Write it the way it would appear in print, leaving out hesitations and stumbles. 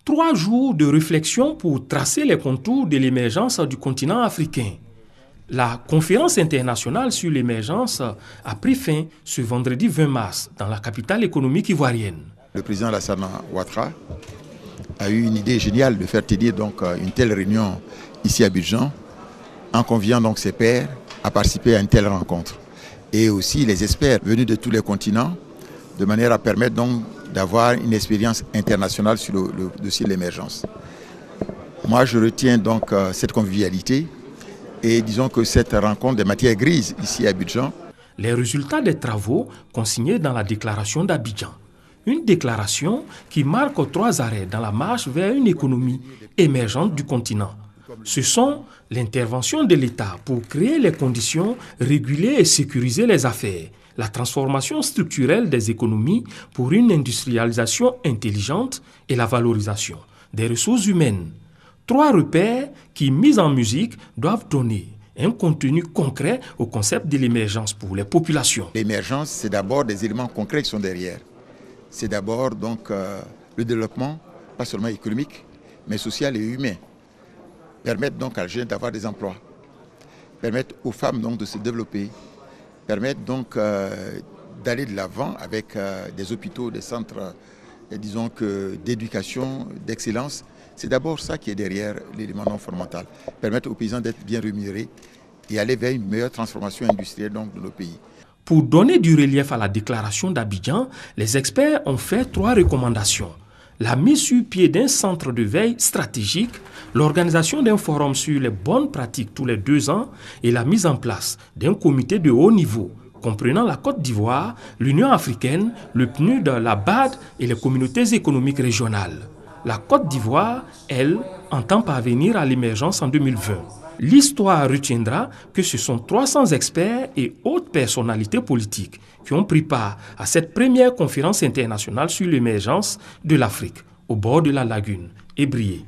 3 jours de réflexion pour tracer les contours de l'émergence du continent africain. La conférence internationale sur l'émergence a pris fin ce vendredi 20 mars dans la capitale économique ivoirienne. Le président Alassane Ouattara a eu une idée géniale de faire tenir donc une telle réunion ici à Abidjan, en conviant donc ses pairs à participer à une telle rencontre. Et aussi les experts venus de tous les continents, de manière à permettre donc d'avoir une expérience internationale sur le dossier de l'émergence. Moi, je retiens donc cette convivialité et disons que cette rencontre des matières grises ici à Abidjan. Les résultats des travaux consignés dans la déclaration d'Abidjan. Une déclaration qui marque 3 arrêts dans la marche vers une économie émergente du continent. Ce sont l'intervention de l'État pour créer les conditions, réguler et sécuriser les affaires, la transformation structurelle des économies pour une industrialisation intelligente et la valorisation des ressources humaines. 3 repères qui, mis en musique, doivent donner un contenu concret au concept de l'émergence pour les populations. L'émergence, c'est d'abord des éléments concrets qui sont derrière. C'est d'abord donc le développement, pas seulement économique, mais social et humain. Permettre donc à les jeunes d'avoir des emplois, permettre aux femmes donc de se développer, permettre donc d'aller de l'avant avec des hôpitaux, des centres, disons que d'éducation, d'excellence. C'est d'abord ça qui est derrière l'élément non fondamental. Permettre aux paysans d'être bien rémunérés et aller vers une meilleure transformation industrielle donc, de nos pays. Pour donner du relief à la déclaration d'Abidjan, les experts ont fait 3 recommandations. La mise sur pied d'un centre de veille stratégique, l'organisation d'un forum sur les bonnes pratiques tous les 2 ans et la mise en place d'un comité de haut niveau comprenant la Côte d'Ivoire, l'Union africaine, le PNUD, la BAD et les communautés économiques régionales. La Côte d'Ivoire, elle, entend parvenir à l'émergence en 2020. L'histoire retiendra que ce sont 300 experts et hautes personnalités politiques qui ont pris part à cette première conférence internationale sur l'émergence de l'Afrique, au bord de la lagune Ébrié.